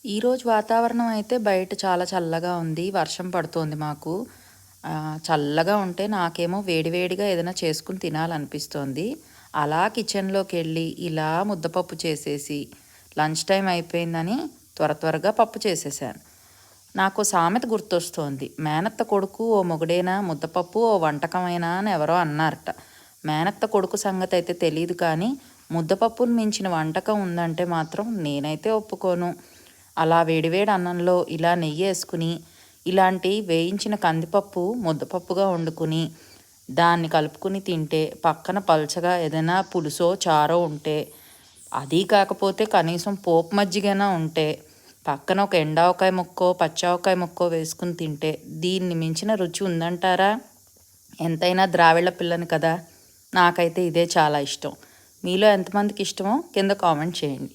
ఈరోజు వాతావరణం అయితే బయట చాలా చల్లగా ఉంది. వర్షం పడుతోంది మాకు. చల్లగా ఉంటే నాకేమో వేడివేడిగా ఏదైనా చేసుకొని తినాలనిపిస్తోంది. అలా కిచెన్‌లోకెళ్ళి ఇలా ముద్దపప్పు చేసేసి, లంచ్ టైమ్ అయిపోయిందని త్వరగా పప్పు చేసేసాను. నాకో సామెత గుర్తొస్తోంది. మేనత్త కొడుకు ఓ మొగుడేనా, ముద్దపప్పు ఓ వంటకమేనా అని ఎవరో అన్నారట. మేనత్త కొడుకు సంగతయితే తెలీదు కానీ, ముద్దపప్పును మించిన వంటకం ఉందంటే మాత్రం నేనైతే ఒప్పుకోను. అలా వేడివేడి అన్నంలో ఇలా నెయ్యేసుకుని, ఇలాంటి వేయించిన కందిపప్పు ముద్దపప్పుగా వండుకుని, దాన్ని కలుపుకుని తింటే, పక్కన పల్చగా ఏదైనా పులుసో, చారో ఉంటే, అదీ కాకపోతే కనీసం పోపు మజ్జిగైనా ఉంటే, పక్కన ఒక ఎండావకాయ ముక్కో, పచ్చావకాయ ముక్కో వేసుకుని తింటే, దీన్ని మించిన రుచి ఉందంటారా? ఎంతైనా ద్రావిళ్ళ పిల్లని కదా! నాకైతే ఇదే చాలా ఇష్టం. మీలో ఎంతమందికి ఇష్టమో కింద కామెంట్ చేయండి.